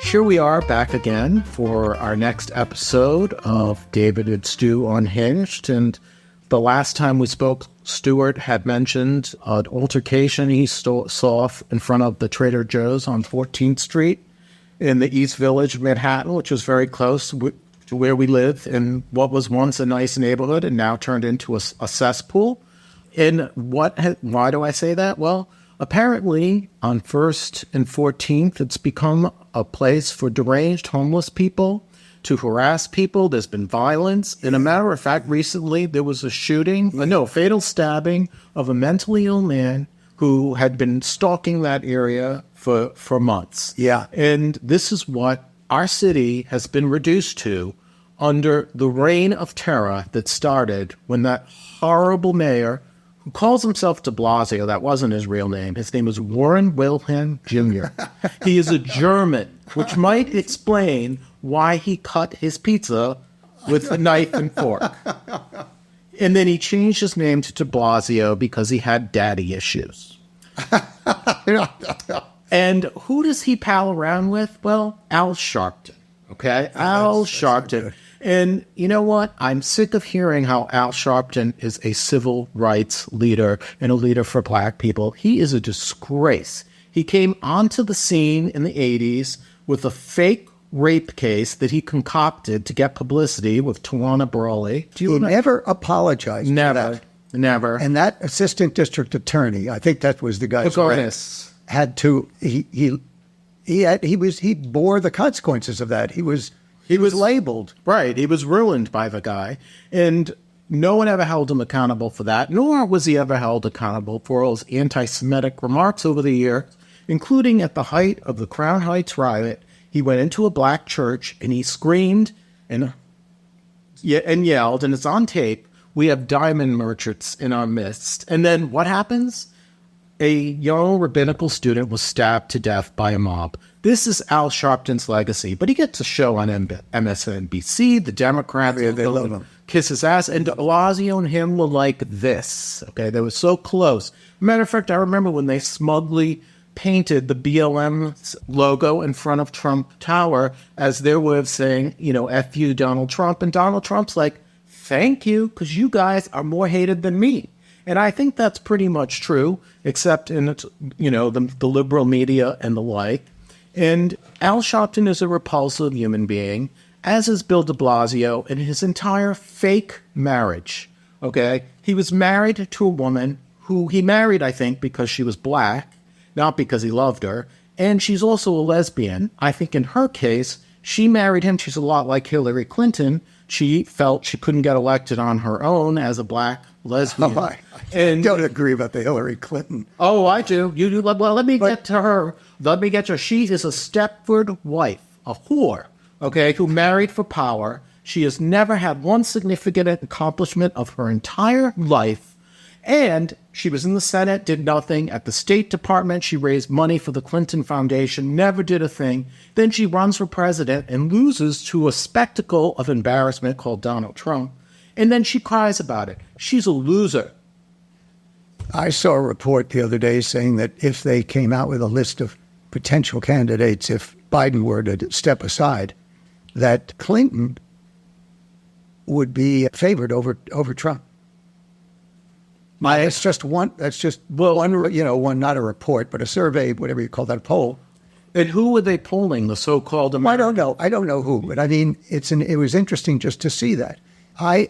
Here we are back again for our next episode of David Stu Unhinged. And the last time we spoke, Stuart had mentioned an altercation he saw in front of the Trader Joe's on 14th Street in the East Village of Manhattan, which was very close to where we live in what was once a nice neighborhood and now turned into a cesspool. And why do I say that? Well, apparently on 1st and 14th, it's become a place for deranged homeless people to harass people. There's been violence. And a matter of fact, recently there was a fatal stabbing of a mentally ill man who had been stalking that area for months. Yeah. And this is what our city has been reduced to under the reign of terror that started when that horrible mayor, who calls himself Deblasio, that wasn't his real name. His name is Warren Wilhelm Jr. He is a German, which might explain why he cut his pizza with a knife and fork. And then he changed his name to Deblasio because he had daddy issues. And who does he pal around with? Well, Al Sharpton. Okay? Al Sharpton. And you know what? I'm sick of hearing how Al Sharpton is a civil rights leader and a leader for black people. He is a disgrace. He came onto the scene in the 80s with a fake rape case that he concocted to get publicity with Tawana Brawley. He never apologized. Never. Never. And that assistant district attorney, I think that was the guy's name, had to, he bore the consequences of that. He was labeled. Right. He was ruined by the guy. And no one ever held him accountable for that, nor was he ever held accountable for all his anti-Semitic remarks over the years, including at the height of the Crown Heights riot. He went into a black church and he screamed and yelled, and it's on tape, "We have diamond merchants in our midst." And then what happens? A young rabbinical student was stabbed to death by a mob. This is Al Sharpton's legacy, but he gets a show on MSNBC. The Democrats they love him. Kiss his ass, and Blasio and him were like this. Okay, they were so close. Matter of fact, I remember when they smugly painted the BLM logo in front of Trump Tower as their way of saying, F you, Donald Trump. And Donald Trump's like, thank you, because you guys are more hated than me. And I think that's pretty much true, except in, the liberal media and the like. And Al Sharpton is a repulsive human being, as is Bill de Blasio and his entire fake marriage. Okay? He was married to a woman who he married, I think, because she was black, not because he loved her. And she's also a lesbian. I think in her case, she married him. She's a lot like Hillary Clinton. She felt she couldn't get elected on her own as a black lesbian. I don't agree about the Hillary Clinton. Oh, I do. You do. Well, let me get to her. She is a Stepford wife, a whore, okay, who married for power. She has never had one significant accomplishment of her entire life. And she was in the Senate, did nothing. At the State Department, she raised money for the Clinton Foundation, never did a thing. Then she runs for president and loses to a spectacle of embarrassment called Donald Trump. And then she cries about it. She's a loser. I saw a report the other day saying that if they came out with a list of potential candidates, if Biden were to step aside, that Clinton would be favored over Trump. That's just one. One, not a report, but a survey, whatever you call that, poll. And who were they polling? The so-called Americans? I don't know who, but I mean, it was interesting just to see that. I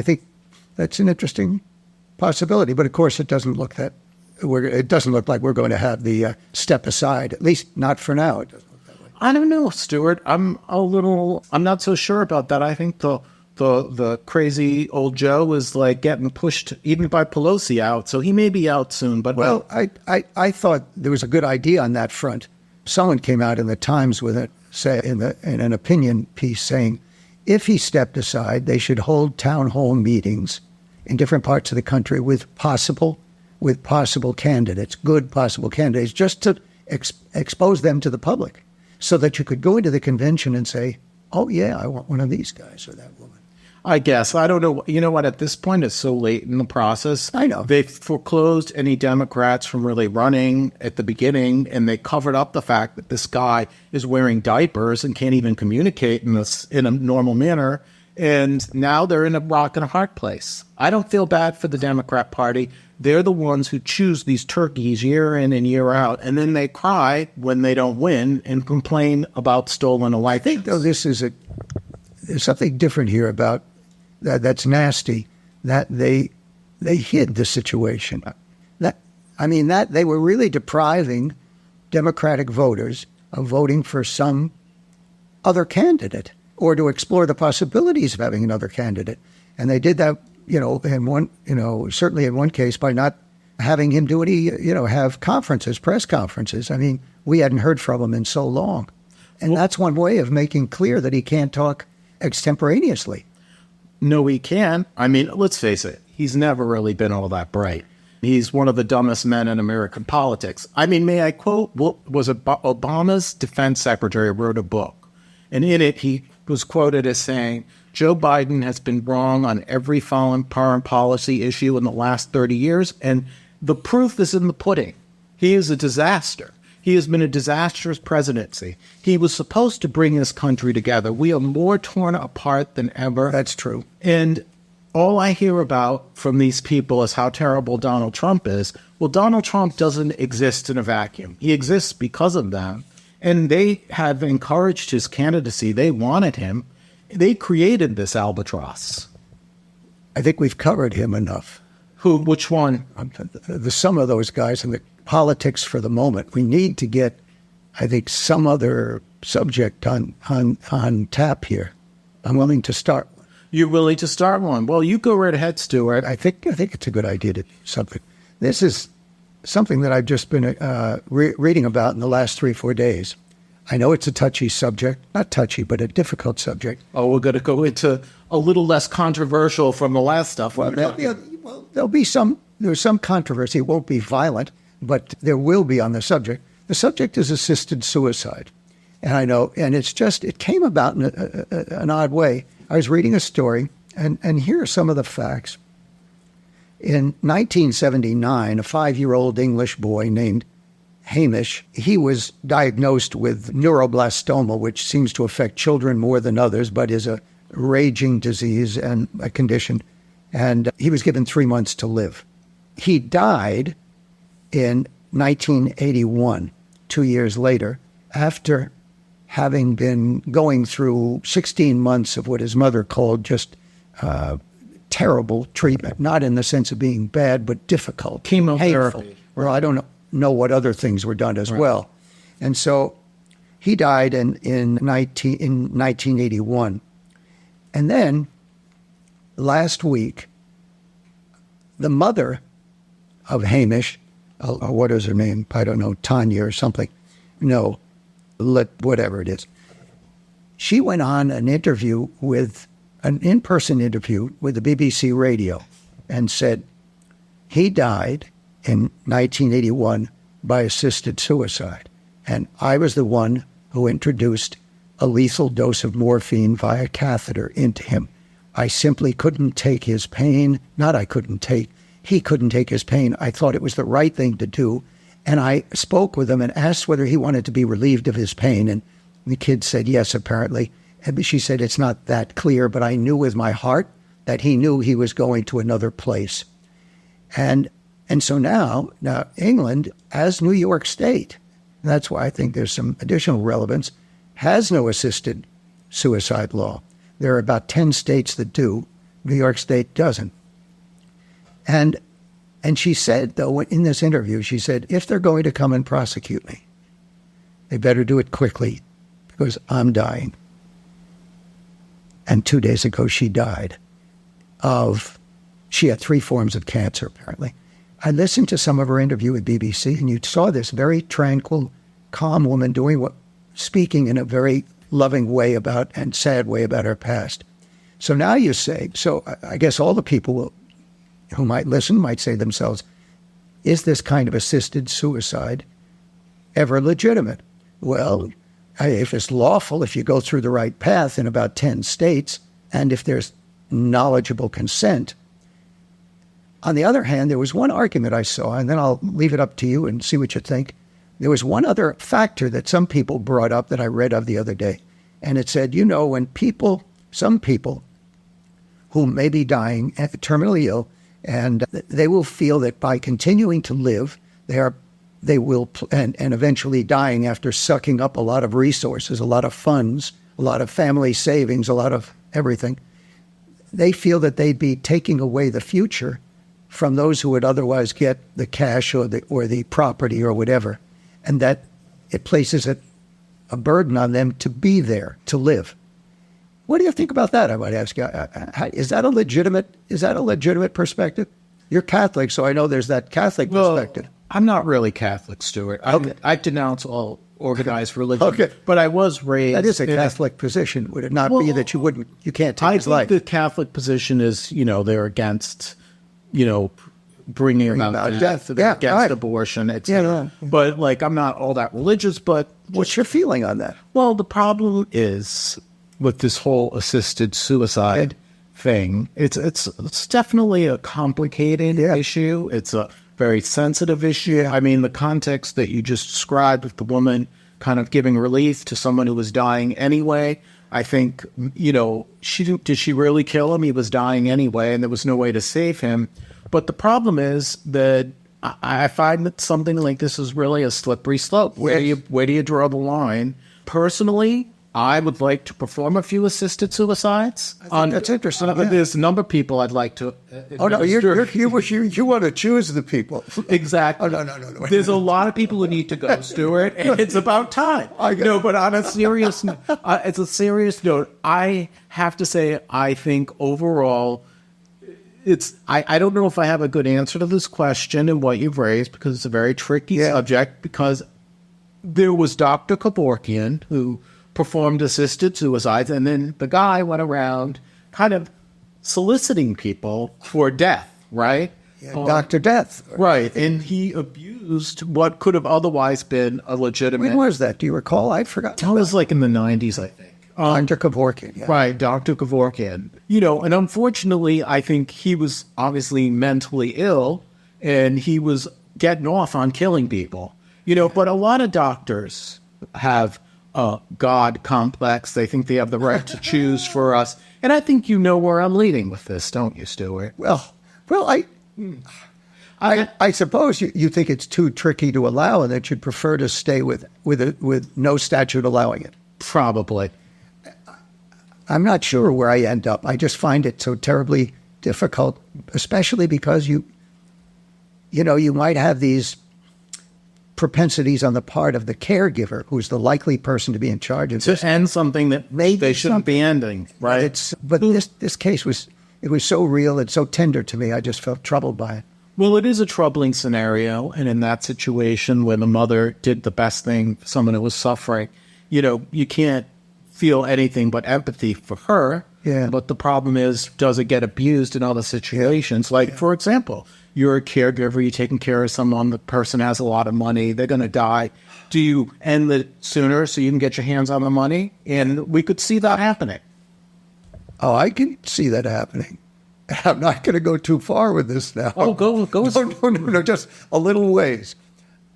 think that's an interesting possibility, but of course, it doesn't look like we're going to have the step aside. At least not for now. It doesn't look that way. I don't know, Stuart. I'm not so sure about that. I think the crazy old Joe is like getting pushed even by Pelosi out, so he may be out soon. But I thought there was a good idea on that front. Someone came out in the Times with it, in an opinion piece saying, if he stepped aside, they should hold town hall meetings in different parts of the country with possible candidates, good possible candidates, just to expose them to the public, so that you could go into the convention and say, oh yeah, I want one of these guys or that woman. I guess. I don't know. You know what? At this point, it's so late in the process. I know. They foreclosed any Democrats from really running at the beginning, and they covered up the fact that this guy is wearing diapers and can't even communicate in a normal manner. And now they're in a rock and a hard place. I don't feel bad for the Democrat Party. They're the ones who choose these turkeys year in and year out, and then they cry when they don't win and complain about stolen elections. I think, though, there's something different here about that's nasty, that they hid the situation. That they were really depriving Democratic voters of voting for some other candidate or to explore the possibilities of having another candidate. And they did that, certainly in one case by not having him do any, have press conferences. I mean, we hadn't heard from him in so long. And that's one way of making clear that he can't talk extemporaneously. No, he can. I mean, let's face it. He's never really been all that bright. He's one of the dumbest men in American politics. I mean, may I quote, was it Obama's defense secretary wrote a book, and in it he was quoted as saying, Joe Biden has been wrong on every foreign policy issue in the last 30 years, and the proof is in the pudding. He is a disaster. He has been a disastrous presidency. He was supposed to bring this country together. We are more torn apart than ever. That's true. And all I hear about from these people is how terrible Donald Trump is. Well, Donald Trump doesn't exist in a vacuum. He exists because of them. And they have encouraged his candidacy. They wanted him. They created this albatross. I think we've covered him enough. Who? Which one? Some of those guys in the politics for the moment. We need to get, I think, some other subject on tap here. I'm willing to start. You're willing to start one? Well, you go right ahead, Stuart. I think it's a good idea to do something. This is something that I've just been reading about in the last 3-4 days. I know it's a touchy subject, not touchy, but a difficult subject. Oh, we're going to go into a little less controversial from the last stuff. Well, there'll be there's some controversy. It won't be violent, but there will be on the subject. The subject is assisted suicide. And I know, and it came about in an odd way. I was reading a story, and here are some of the facts. In 1979, a 5-year-old English boy named Hamish, he was diagnosed with neuroblastoma, which seems to affect children more than others, but is a raging disease and a condition. And he was given 3 months to live. He died in 1981, 2 years later, after having been going through 16 months of what his mother called just terrible treatment, not in the sense of being bad, but difficult. Chemotherapy. Hateful. Well, I don't know what other things were done as well. And so he died in 1981. And then last week, the mother of Hamish, what is her name? I don't know, Tanya or something. No, whatever it is. She went on an in-person interview with the BBC Radio and said he died in 1981 by assisted suicide. And I was the one who introduced a lethal dose of morphine via catheter into him. I simply couldn't take his pain. He couldn't take his pain. I thought it was the right thing to do. And I spoke with him and asked whether he wanted to be relieved of his pain. And the kid said yes, apparently. And she said, it's not that clear, but I knew with my heart that he knew he was going to another place. And so now England, as New York State, and that's why I think there's some additional relevance, has no assisted suicide law. There are about 10 states that do. New York State doesn't. And she said, though, in this interview, she said, if they're going to come and prosecute me, they better do it quickly because I'm dying. And 2 days ago, she died she had 3 forms of cancer, apparently. I listened to some of her interview with BBC, and you saw this very tranquil, calm woman speaking in a very loving way and sad way about her past. So now you say, I guess all the people who might listen might say to themselves, is this kind of assisted suicide ever legitimate? Well, if it's lawful, if you go through the right path in about 10 states, and if there's knowledgeable consent. On the other hand, there was one argument I saw, and then I'll leave it up to you and see what you think. There was one other factor that some people brought up that I read of the other day. And it said, when some people who may be dying, terminally ill, and they will feel that by continuing to live, they will, and eventually dying after sucking up a lot of resources, a lot of funds, a lot of family savings, a lot of everything. They feel that they'd be taking away the future from those who would otherwise get the cash or the property or whatever, and that it places a burden on them to be there, to live. What do you think about that? I might ask you. Is that a legitimate perspective? You're Catholic, so I know there's that Catholic perspective. I'm not really Catholic, Stuart. I denounce all organized religion. Okay. But I was raised. That is a Catholic position. Would it not be that you can't take his life? I think the Catholic position is, they're against, bringing about death. They're against abortion. But I'm not all that religious. But what's your feeling on that? Well, the problem is with this whole assisted suicide thing. It's definitely a complicated issue. It's a very sensitive issue. I mean, the context that you just described with the woman kind of giving relief to someone who was dying anyway, I think, did she really kill him? He was dying anyway, and there was no way to save him. But the problem is that I find that something like this is really a slippery slope. Where do you draw the line? Personally, I would like to perform a few assisted suicides. That's interesting. There's a number of people I'd like to. Oh no, you want to choose the people. Exactly. Oh no. There's a lot of people who need to go, Stuart, and it's about time. But on a serious, it's a serious note. I have to say, I think overall, I don't know if I have a good answer to this question and what you've raised, because it's a very tricky subject. Because there was Dr. Kevorkian who performed assisted suicides, and then the guy went around kind of soliciting people for death, right? Dr. Death. Right, and he abused what could have otherwise been a legitimate... When was that? Do you recall? I forgot. That was in the 90s, I think. Dr. Kevorkian, yeah. Right, Dr. Kevorkian. And unfortunately, I think he was obviously mentally ill, and he was getting off on killing people. But a lot of doctors have a God complex. They think they have the right to choose for us. And I think you know where I'm leading with this, don't you, Stuart? Well, I suppose you think it's too tricky to allow, and that you'd prefer to stay with no statute allowing it. Probably. I'm not sure where I end up. I just find it so terribly difficult, especially because you might have these propensities on the part of the caregiver, who's the likely person to be in charge of this. To end something that they shouldn't be ending, right? But this case was so real and so tender to me, I just felt troubled by it. Well, it is a troubling scenario, and in that situation where the mother did the best thing for someone who was suffering, you can't feel anything but empathy for her. Yeah. But the problem is, does it get abused in other situations? For example, you're a caregiver, you're taking care of someone, the person has a lot of money, they're going to die. Do you end it sooner so you can get your hands on the money? And we could see that happening. Oh, I can see that happening. I'm not going to go too far with this now. Oh, go. No, just a little ways.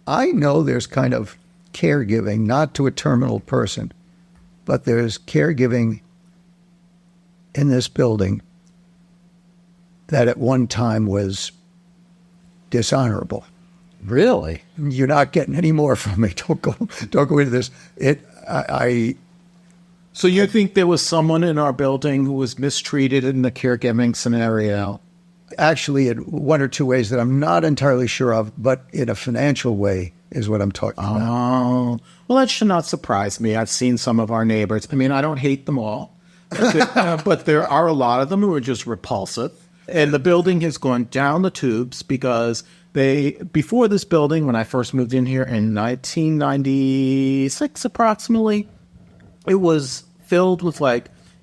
I know there's kind of caregiving, not to a terminal person, but there's caregiving in this building that at one time was dishonorable. Really? You're not getting any more from me. Don't go into this. So you think there was someone in our building who was mistreated in the caregiving scenario? Actually, in one or two ways that I'm not entirely sure of, but in a financial way is what I'm talking about. Oh, well, that should not surprise me. I've seen some of our neighbors. I mean, I don't hate them all, but there are a lot of them who are just repulsive. And the building has gone down the tubes because before this building, when I first moved in here in 1996 approximately, it was filled with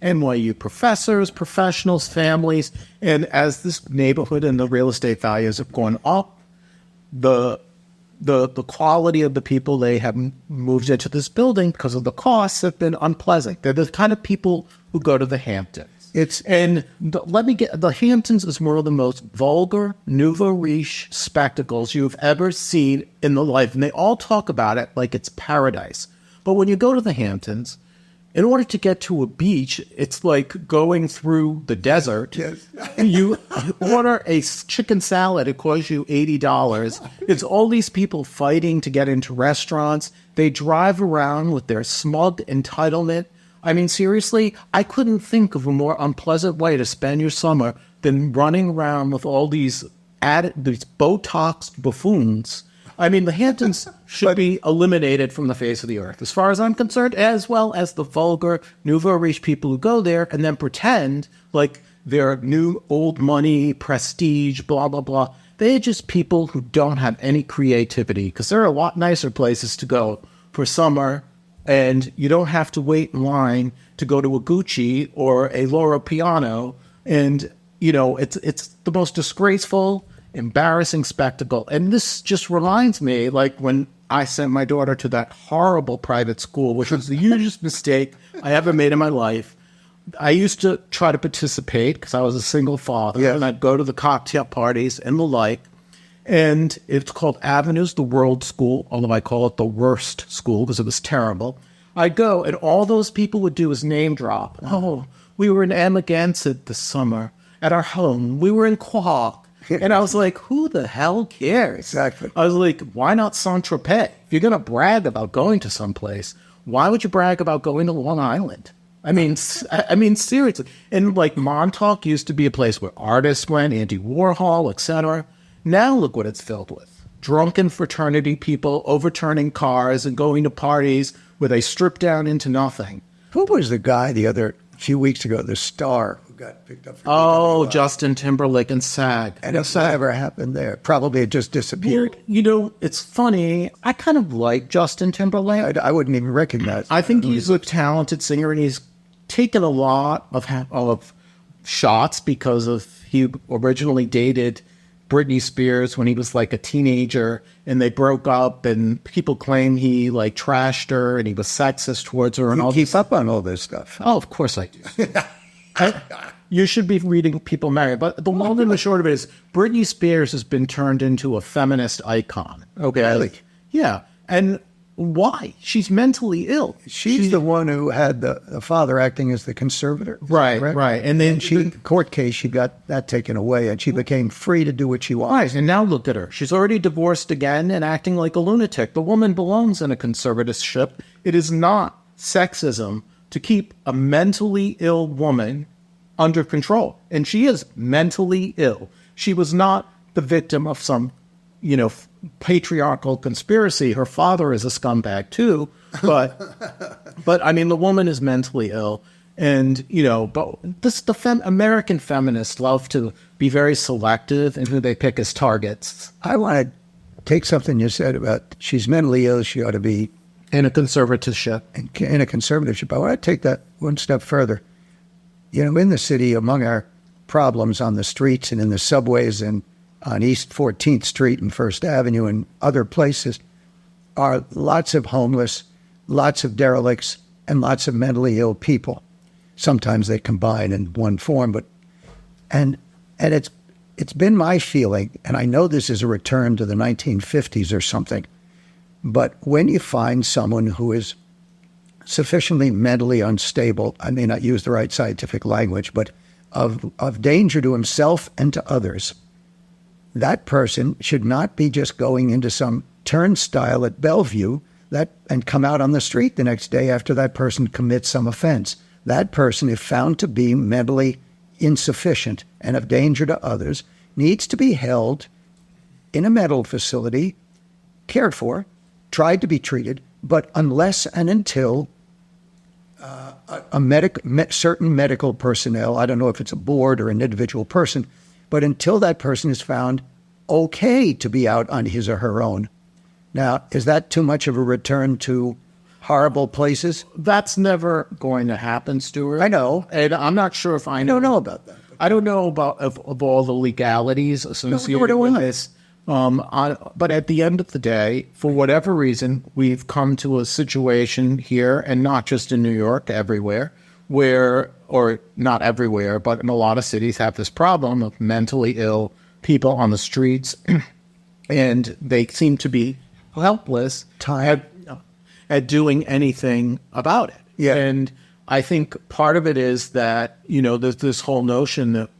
NYU professors, professionals, families. And as this neighborhood and the real estate values have gone up, the quality of the people they have moved into this building because of the costs have been unpleasant. They're the kind of people who go to the Hamptons. The Hamptons is one of the most vulgar, nouveau riche spectacles you've ever seen in the life. And they all talk about it like it's paradise. But when you go to the Hamptons, in order to get to a beach, it's like going through the desert. Yes. You order a chicken salad, it costs you $80. It's all these people fighting to get into restaurants. They drive around with their smug entitlement. I mean, seriously, I couldn't think of a more unpleasant way to spend your summer than running around with all these Botox buffoons. I mean, the Hamptons should be eliminated from the face of the earth, as far as I'm concerned, as well as the vulgar, nouveau riche people who go there and then pretend like they're new, old money, prestige, blah, blah, blah. They're just people who don't have any creativity, because there are a lot nicer places to go for summer, and you don't have to wait in line to go to a Gucci or a Loro Piano. And, you know, it's the most disgraceful, embarrassing spectacle. And this just reminds me, like, when I sent my daughter to that horrible private school, which was the hugest mistake I ever made in my life. I used to try to participate because I was a single father, yes. and I'd go to the cocktail parties and the like. And it's called Avenues, the World School, although I call it the worst school because it was terrible. I'd go, and all those people would do is name drop. Oh, we were in Amagansett this summer at our home. We were in Quahog. And I was like, who the hell cares? Exactly. I was like, why not Saint-Tropez? If you're going to brag about going to someplace, why would you brag about going to Long Island? I mean, seriously. And like Montauk used to be a place where artists went, Andy Warhol, etc. Now look what it's filled with. Drunken fraternity people overturning cars and going to parties where they strip down into nothing. Who was the guy few weeks ago, the star who got picked up for DWI? Justin Timberlake and SAG. And whatever happened there? Probably it just disappeared. Well, you know, it's funny. I kind of like Justin Timberlake. I wouldn't even recognize him. I think he's a talented singer, and he's taken a lot of shots because he originally dated Britney Spears when he was like a teenager, and they broke up, and people claim he like trashed her and he was sexist towards her and all. Keep up on all this stuff. Oh, of course I do. You should be reading People Marry. But the long and the short of it is Britney Spears has been turned into a feminist icon. Okay. Really? Yeah. And why? She's mentally ill. She's the one who had the father acting as the conservator. Right, right. And then court case, she got that taken away, and she became free to do what she wants. Right, and now look at her. She's already divorced again and acting like a lunatic. The woman belongs in a conservatorship. It is not sexism to keep a mentally ill woman under control. And she is mentally ill. She was not the victim of some, patriarchal conspiracy. Her father is a scumbag too, but I mean, the woman is mentally ill, and but American feminists love to be very selective in who they pick as targets. I want to take something you said about she's mentally ill. She ought to be in a conservatorship. In a conservatorship. I want to take that one step further. In the city, among our problems on the streets and in the subways and on East 14th Street and First Avenue and other places are lots of homeless, lots of derelicts, and lots of mentally ill people. Sometimes they combine in one form, but it's been my feeling, and I know this is a return to the 1950s or something, but when you find someone who is sufficiently mentally unstable, I may not use the right scientific language, but of danger to himself and to others, that person should not be just going into some turnstile at Bellevue and come out on the street the next day after that person commits some offense. That person, if found to be mentally insufficient and of danger to others, needs to be held in a mental facility, cared for, tried to be treated, but unless and until certain medical personnel, I don't know if it's a board or an individual person, but until that person is found okay to be out on his or her own. Now, is that too much of a return to horrible places? That's never going to happen, Stuart. I know. And I'm not sure if I know. don't know about that. I don't know about of all the legalities associated with this. But at the end of the day, for whatever reason, we've come to a situation here, and not just in New York, everywhere, where, or not everywhere, but in a lot of cities have this problem of mentally ill people on the streets, and they seem to be helpless at doing anything about it. Yeah. And I think part of it is that, there's this whole notion that,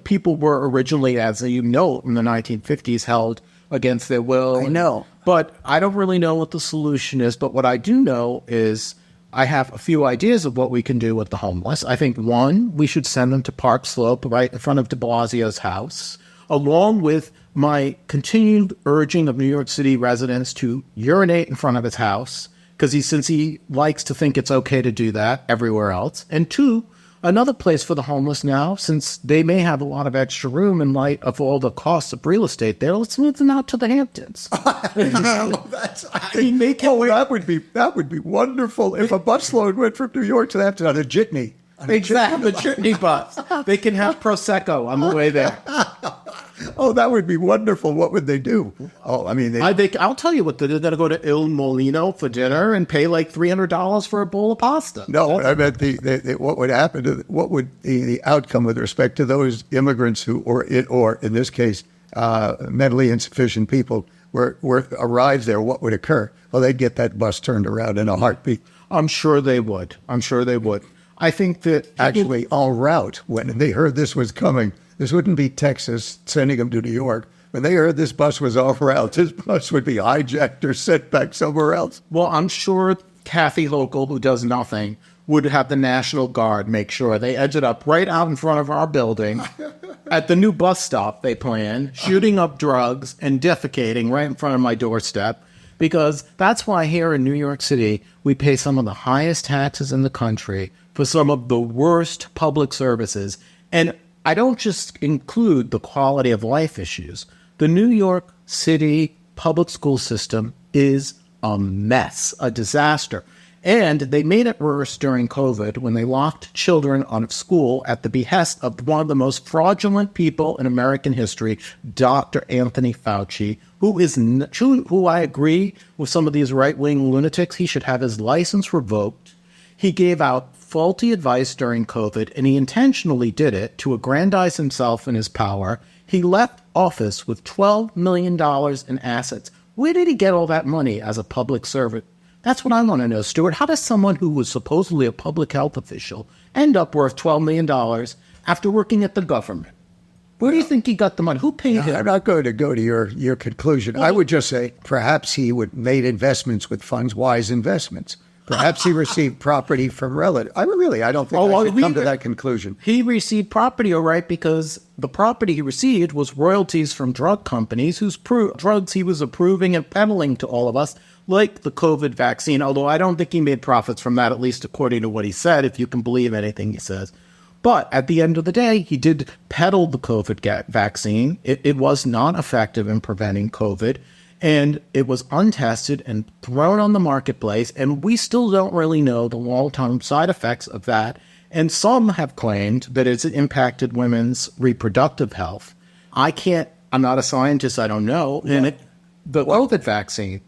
people were originally, as you know, in the 1950s, held against their will. I know. But I don't really know what the solution is. But what I do know is I have a few ideas of what we can do with the homeless. I think, one, we should send them to Park Slope right in front of Deblasio's house, along with my continued urging of New York City residents to urinate in front of his house, because since he likes to think it's okay to do that everywhere else. And two, another place for the homeless now, since they may have a lot of extra room in light of all the costs of real estate there, let's move them out to the Hamptons. That would be wonderful if a busload went from New York to the Hamptons on a jitney. Exactly, the jitney bus. They can have Prosecco on the way there. Oh, that would be wonderful. What would they do? Oh, I mean, I'll tell you what, they're going to go to Il Molino for dinner and pay like $300 for a bowl of pasta. No, I meant what would happen, what would the outcome with respect to those immigrants who, or in this case, mentally insufficient people were arrived there, what would occur? Well, they'd get that bus turned around in a heartbeat. I'm sure they would. I think that actually en route, when they heard this was coming, this wouldn't be Texas sending them to New York. When they heard this bus was en route, this bus would be hijacked or sent back somewhere else. Well, I'm sure Kathy Hochul, who does nothing, would have the National Guard make sure they edge it up right out in front of our building at the new bus stop they plan, shooting up drugs and defecating right in front of my doorstep. Because that's why here in New York City, we pay some of the highest taxes in the country for some of the worst public services. And I don't just include the quality of life issues. The New York City public school system is a mess, a disaster. And they made it worse during COVID when they locked children out of school at the behest of one of the most fraudulent people in American history, Dr. Anthony Fauci, who I agree with some of these right-wing lunatics. He should have his license revoked. He gave out faulty advice during COVID, and he intentionally did it to aggrandize himself and his power. He left office with $12 million in assets. Where did he get all that money as a public servant? That's what I want to know, Stuart. How does someone who was supposedly a public health official end up worth $12 million after working at the government? Where do you think he got the money? Who paid him? I'm not going to go to your conclusion. I would just say perhaps he made investments with funds, wise investments. Perhaps he received property from relatives. I don't think I should come to that conclusion. He received property, all right, because the property he received was royalties from drug companies whose drugs he was approving and peddling to all of us, like the COVID vaccine, although I don't think he made profits from that, at least according to what he said, if you can believe anything he says. But at the end of the day, he did peddle the COVID vaccine. It was not effective in preventing COVID. And it was untested and thrown on the marketplace, and we still don't really know the long-term side effects of that. And some have claimed that it's impacted women's reproductive health. I'm not a scientist, I don't know. And the COVID vaccine.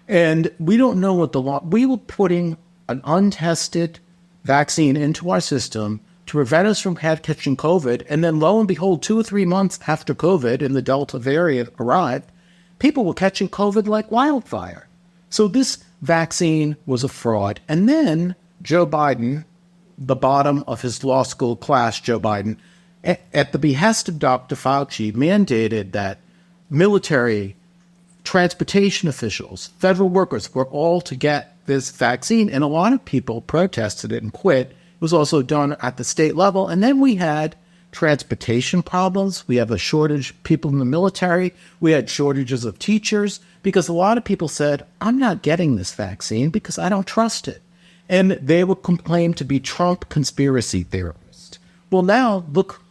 And we don't know what we were putting an untested vaccine into our system to prevent us from catching COVID. And then lo and behold, 2 or 3 months after COVID and the Delta variant arrived, people were catching COVID like wildfire. So this vaccine was a fraud. And then Joe Biden, the bottom of his law school class, Joe Biden, at the behest of Dr. Fauci, mandated that military, transportation officials, federal workers were all to get this vaccine. And a lot of people protested it and quit. It was also done at the state level. And then we had transportation problems. We have a shortage of people in the military. We had shortages of teachers because a lot of people said, I'm not getting this vaccine because I don't trust it. And they were complained to be Trump conspiracy theorists. Well, now, look,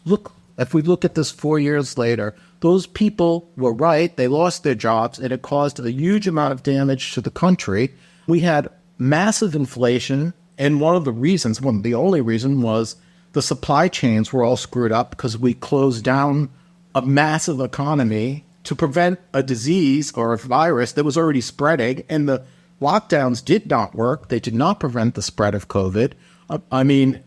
if we look at this 4 years later, those people were right. They lost their jobs, and it caused a huge amount of damage to the country. We had massive inflation, and the only reason was the supply chains were all screwed up because we closed down a massive economy to prevent a disease or a virus that was already spreading, and the lockdowns did not work. They did not prevent the spread of COVID. I mean,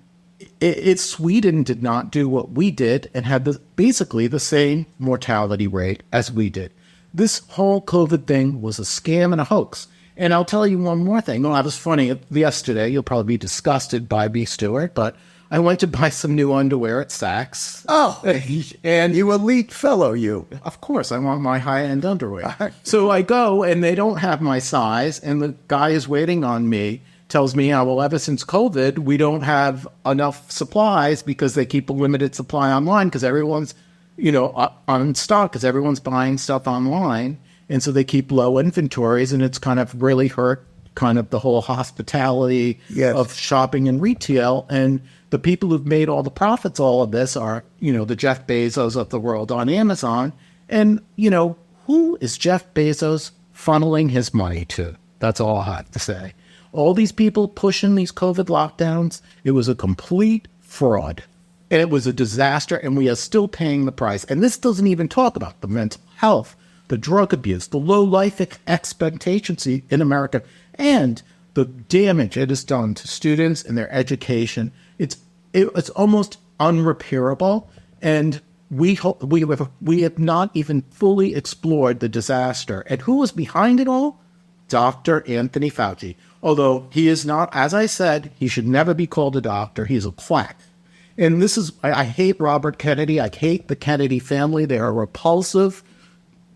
Sweden did not do what we did and had basically the same mortality rate as we did. This whole COVID thing was a scam and a hoax. And I'll tell you one more thing. No, I was funny yesterday. You'll probably be disgusted by me, Stuart, but I went to buy some new underwear at Saks. Oh, and you elite fellow, you. Of course, I want my high-end underwear. So I go, and they don't have my size, and the guy is waiting on me, tells me, well, ever since COVID, we don't have enough supplies because they keep a limited supply online because everyone's, on stock because everyone's buying stuff online. And so they keep low inventories, and it's kind of really hurt kind of the whole hospitality of shopping and retail. And the people who've made all the profits, all of this are, the Jeff Bezos of the world on Amazon. And, who is Jeff Bezos funneling his money to? That's all I have to say. All these people pushing these COVID lockdowns, it was a complete fraud. And it was a disaster, and we are still paying the price. And this doesn't even talk about the mental health, the drug abuse, the low life expectancy in America, and the damage it has done to students and their education. It's almost unrepairable, and we have not even fully explored the disaster. And who was behind it all? Dr. Anthony Fauci. Although he is not, as I said, he should never be called a doctor. He's a quack. And I hate Robert Kennedy. I hate the Kennedy family. They are repulsive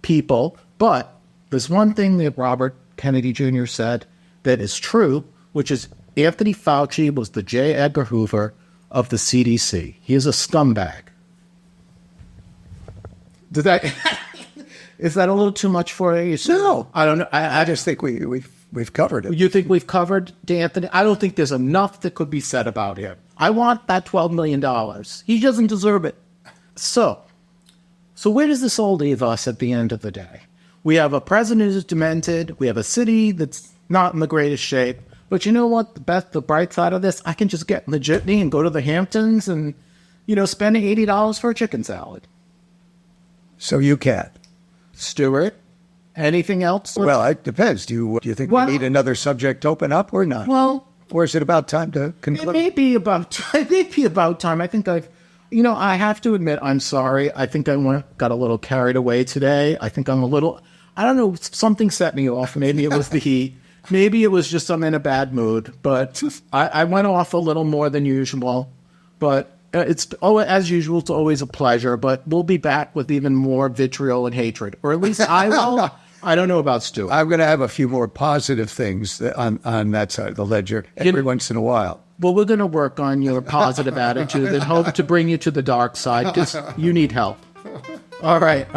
people. But there's one thing that Robert Kennedy Jr. said that is true, which is Anthony Fauci was the J. Edgar Hoover of the CDC. He is a scumbag. Is that a little too much for you? No. I don't know. I just think we've covered it. You think we've covered Anthony? I don't think there's enough that could be said about him. I want that $12 million. He doesn't deserve it. So where does this all leave us at the end of the day? We have a president who's demented. We have a city that's not in the greatest shape. But you know what? The bright side of this, I can just get in the jitney and go to the Hamptons and, spend $80 for a chicken salad. So you can't. Stuart, anything else? Well, it depends. Do you think we need another subject to open up or not? Well, or is it about time to conclude? It may be about time. I think I have to admit, I'm sorry. I think I got a little carried away today. I think I'm I don't know, something set me off. Maybe it was the heat. Maybe it was just I'm in a bad mood. But I went off a little more than usual. But as usual, it's always a pleasure. But we'll be back with even more vitriol and hatred. Or at least I will. I don't know about Stu. I'm going to have a few more positive things on that side of the ledger every once in a while. Well, we're going to work on your positive attitude and hope to bring you to the dark side. Just you need help. All right.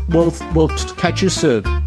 We'll catch you soon.